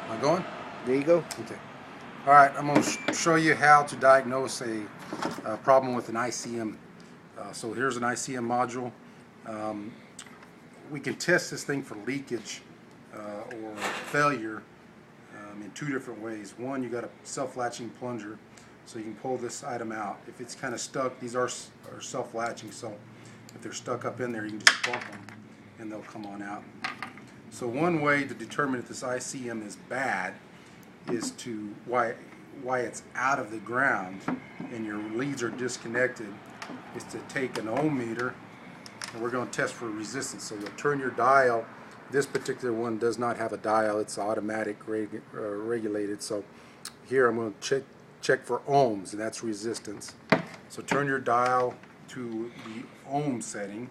Am I going? There you go. Okay. All right, I'm going to show you how to diagnose a problem with an ICM. So here's an ICM module. Um, we can test this thing for leakage or failure in two different ways. One, you got a self-latching plunger, so you can pull this item out. If it's kind of stuck, these are self-latching, so if they're stuck up in there, you can just bump them and they'll come on out. So one way to determine if this ICM is bad is to why it's out of the ground and your leads are disconnected is to take an ohm meter, and we're going to test for resistance. So you'll turn your dial. This particular one does not have a dial, it's automatic regulated. So here I'm going to check for ohms, and that's resistance. So turn your dial to the ohm setting,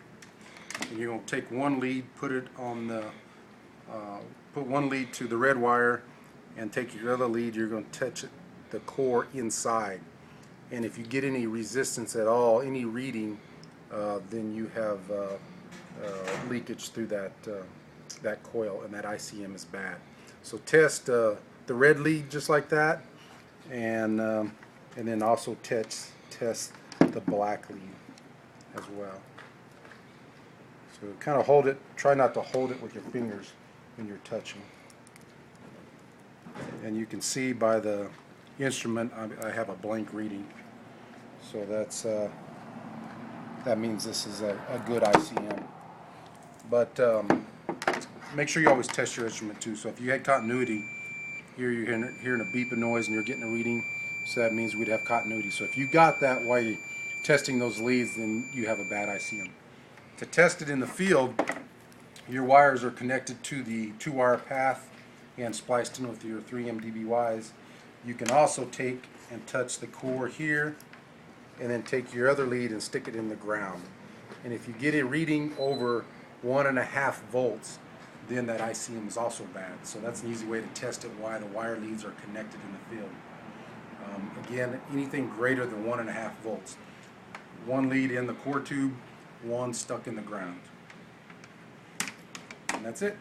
and you're going to take one lead, put it on the put one lead to the red wire, and take your other lead, you're going to touch the core inside. And if you get any resistance at all, any reading, then you have leakage through that coil, and that ICM is bad. So test the red lead just like that, and then also test the black lead as well. So kind of hold it, try not to hold it with your fingers when you're touching. And you can see by the instrument I have a blank reading. So that means this is a good ICM. But make sure you always test your instrument too. So if you had continuity, here you're hearing a beeping noise and you're getting a reading, so that means we'd have continuity. So if you got that while you're testing those leads, then you have a bad ICM. To test it in the field, your wires are connected to the 2-wire path and spliced in with your 3M DBYs. You can also take and touch the core here, and then take your other lead and stick it in the ground. And if you get a reading over 1.5 volts, then that ICM is also bad. So that's an easy way to test it, why the wire leads are connected in the field. Again, anything greater than 1.5 volts. One lead in the core tube, one stuck in the ground. And that's it.